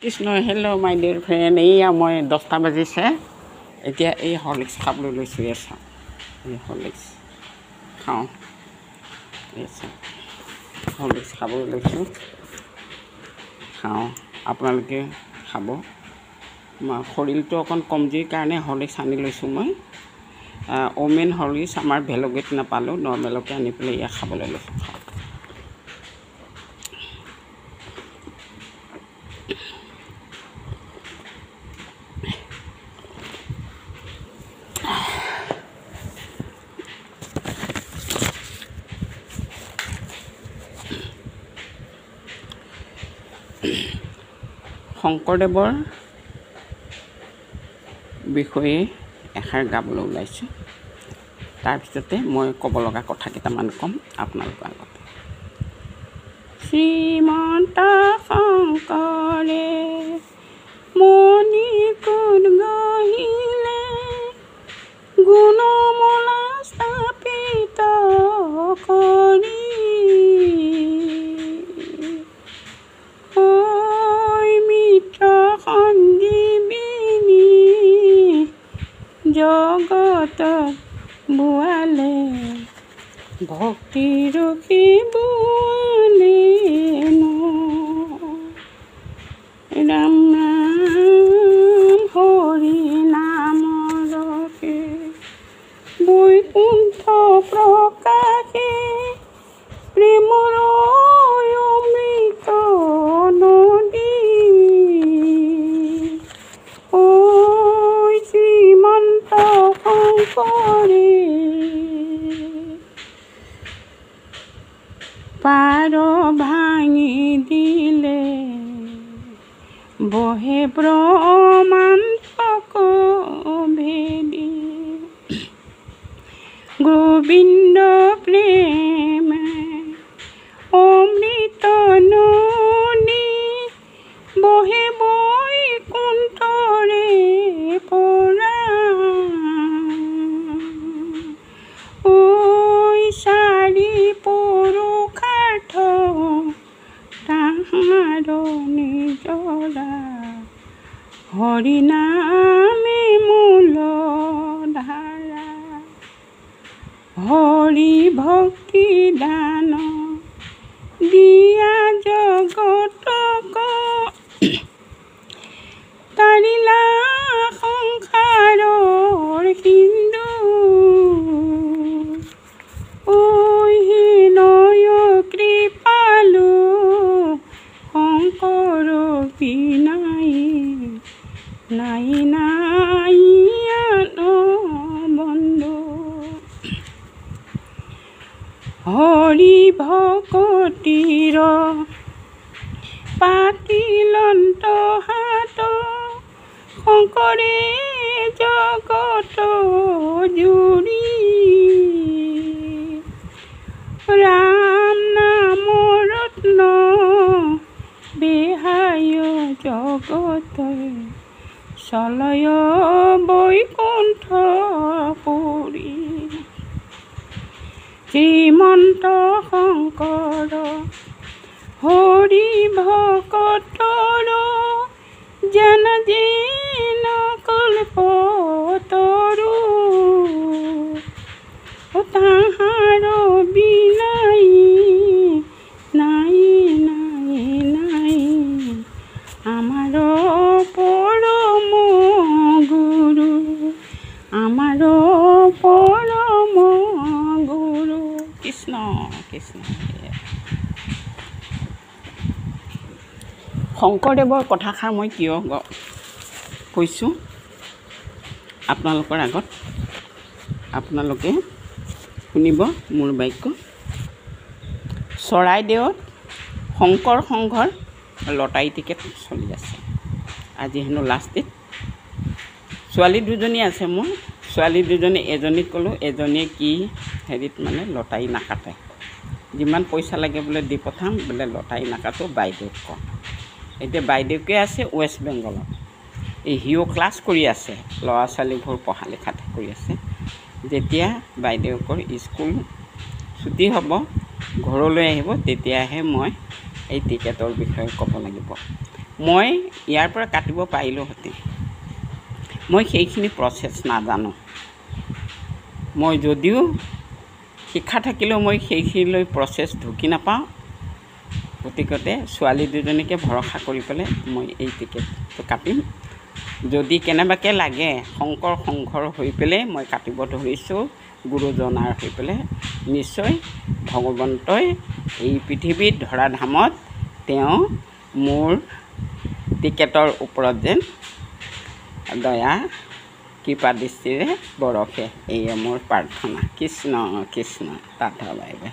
Krishna hello' মাই dear friend এইয়া মই 10টা বাজিছে এতিয়া এই হৰলিক্স খাবলৈ লৈছোঁ চাওঁ এই হৰলিক্স খাওঁ এই চাওঁ হৰলিক্স খাবলৈ লৈছোঁ খাওঁ আপোনালোকে খাব শৰীৰটো অকণ কমজুৰিৰ কাৰণে হৰলিক্স আনি লৈছোঁ মই ওমেন হৰলিক্স আমাৰ ভেলগেট নাপালোঁ নৰ্মেলকৈ আনি পেলাই এয়া খাবলৈ লৈছোঁ খাওঁ শংকৰদেৱৰ বিষয়ে এষাৰ গাবলৈ ওলাইছোঁ তাৰপিছতে মই ক'ব লগা কথা কেইটামান ক'ম আপোনালোকৰ আগতে শ্ৰীমন্ত শংকৰে মণিকূট গঢ়িলে গুণমালা স্থাপিত কৰি জগত বোৱালে ভক্তি ৰখি বোৱালে ৰাম ৰাম হৰি নাম ৰখে বৈকুণ্ঠ প্ৰকাশে প্ৰেমৰ অমৃত নদী শংকৰে পাৰ ভাঙি দিলে বহে ব্ৰহ্মাণ্ড ভেদি গোবিন্দ প্ৰেম অমৃত নদী বহে বৈকুণ্ঠৰে পৰা নিজৰা হৰি নামে মূল ধাৰা হৰি ভক্তি দান দিয়া জগতক তাৰিলা সংসাৰৰ সিন্ধু নাই নাই বন্ধু হৰি ভকতিৰ পাতিলন্ত হাত শংকৰে জগত জুৰি ৰাম নাম ৰত্ন বেহায় জগত চলয় বৈকুণ্ঠ পুৰী শ্ৰীমন্ত শংকৰ হৰি ভকতৰ জন যেন কল্পতৰু তাহাৰ বিনাই নাই নাই নাই আমাৰ পৰম গুৰু আমাৰ পৰম গুৰু কৃষ্ণ কৃষ্ণ শংকৰদেৱৰ কথাষাৰ মই কিয় কৈছোঁ আপোনালোকৰ আগত আপোনালোকে শুনিব মোৰ বাক্য চৰাইদেউত শংকৰ সংঘৰ লটাৰী টিকেট চলি আছে আজি হেনো লাষ্ট ডেট ছোৱালী দুজনী আছে মোৰ ছোৱালী দুজনী এজনীক ক'লোঁ এজনীয়ে কি হেৰিত মানে লটাৰী নাকাটে যিমান পইচা লাগে বোলে দি পঠাম বোলে লটাৰী নাকাটো বাইদেউক কওঁ এতিয়া বাইদেউকে আছে ৱেষ্ট বেংগলত এই হিও ক্লাছ কৰি আছে ল'ৰা ছোৱালীবোৰ পঢ়া লিখাত কৰি আছে যেতিয়া বাইদেউকৰ স্কুল ছুটি হ'ব ঘৰলৈ আহিব তেতিয়াহে মই এই টিকেটৰ বিষয়ে ক'ব লাগিব মই ইয়াৰ পৰা কাটিব পাৰিলোঁহেঁতেন। মই সেইখিনি প্ৰচেছ নাজানো। মই যদিও শিক্ষা থাকিলেও মই সেইখিনিলৈ প্ৰচেছ ঢুকি নাপাওঁ। গতিকতে ছোৱালী দুজনীকে ভৰসা কৰি পেলাই মই এই টিকেটটো কাটিম। যদি কেনেবাকৈ লাগে শংকৰ সংঘৰ হৈ পেলাই মই কাটিব ধৰিছোঁ, গুৰুজনাৰ হৈ পেলাই, নিশ্চয় ভগৱন্তই এই পৃথিৱীত ধৰাধামত তেওঁ মোৰ টিকেটৰ ওপৰত যেন দয়া কৃপা দৃষ্টিৰে বৰষে, এয়ে মোৰ প্ৰাৰ্থনা। Krishna Krishna, tata bye bye.